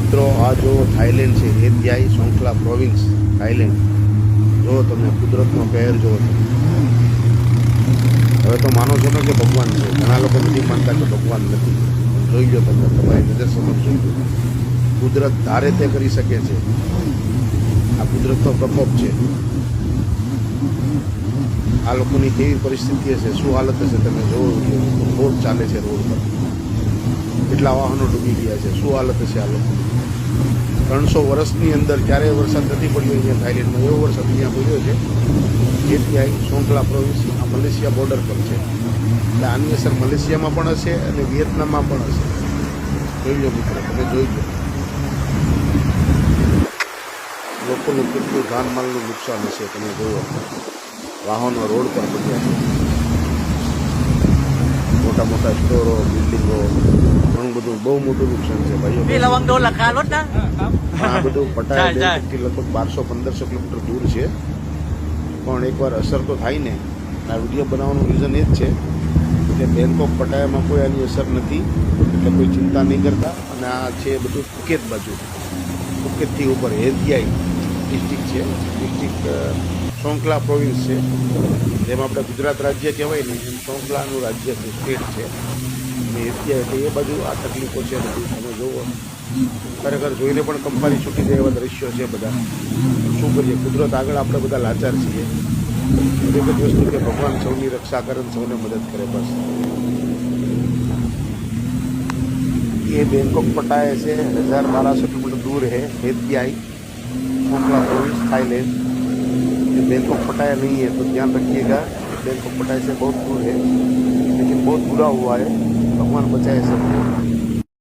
મિત્રો આ જો થાઈલેન્ડ છે, એથિયાઈ સોંખલા પ્રોવિન્સ થાઈલેન્ડ. જો તમે કુદરતનો પહેર જો હવે તો માનો છો ને કે ભગવાન છે. ઘણા લોકો નથી માનતા કે ભગવાન નથી. જોઈ લો તમે, તમારી નજર સમક્ષ જોઈ લો. કુદરત ધારે તે કરી શકે છે. આ કુદરતનો પ્રકોપ છે. આ લોકોની કેવી પરિસ્થિતિ હશે, શું હાલત હશે તમે જોવો. રોડ ચાલે છે, રોડ પર કેટલા વાહનો ડૂબી ગયા છે, શું હાલત હશે આ લોકો. 300 વર્ષની અંદર ક્યારેય વરસાદ નથી પડ્યો અહીંયા થાઈલેન્ડમાં. એવો વરસાદ અહીંયા પડ્યો છે. એથિયાઈ સોંખલા પ્રોવિન્સ આ મલેશિયા બોર્ડર પર છે. એટલે આની અસર મલેશિયામાં પણ હશે અને વિયેતનામમાં પણ હશે. જોઈ લો મિત્રો, તમે જોઈ લો લોકોનું કેટલું જાનમાલનું નુકસાન હશે. તમે જોયો, વાહનો રોડ પર પડ્યા છે. મોટા મોટા સ્ટોરો, બિલ્ડિંગો, ઘણું બધું બહુ મોટું નુકસાન છે ભાઈઓ. આ બધું પટાયાથી લગભગ 1200-1500 કિલોમીટર દૂર છે. પણ એકવાર અસર તો થાય ને. આ વિડીયો બનાવવાનું રીઝન એ જ છે કે બેંકોક પટાયામાં કોઈ આની અસર નથી, એટલે કોઈ ચિંતા નહીં કરતા. અને આ છે બધું ફુકેત બાજુ, ફુકેતથી ઉપર એથિયાઈ ડિસ્ટ્રિક્ટ છે. ડિસ્ટ્રિક્ટ સોંખલા પ્રોવિન્સ છે. જેમ આપણે ગુજરાત રાજ્ય કહેવાય ને, એમ સોંખલાનું રાજ્ય છે, સ્ટેટ છે. અને એથિયાઈ એટલે એ બાજુ આ તકલીફો છે બધી. તમે જુઓ, ખરેખર જોઈને પણ કંપારી છૂટી જાય એવા દ્રશ્યો છે બધા. શું કરીએ, કુદરત આગળ આપણે બધા લાચાર છીએ. એક જ વસ્તુ કે ભગવાન સૌની રક્ષા કરે, સૌને મદદ કરે બસ. ये बैंकॉक पटाया से 1200 किलोमीटर दूर है एथियाई सोंखला प्रोविंस थाईलैंड. ये बैंकॉक पटाया नहीं है तो ध्यान रखिएगा. बैंकॉक पटाया से बहुत दूर है, लेकिन बहुत बुरा हुआ है. भगवान बचाए सबको.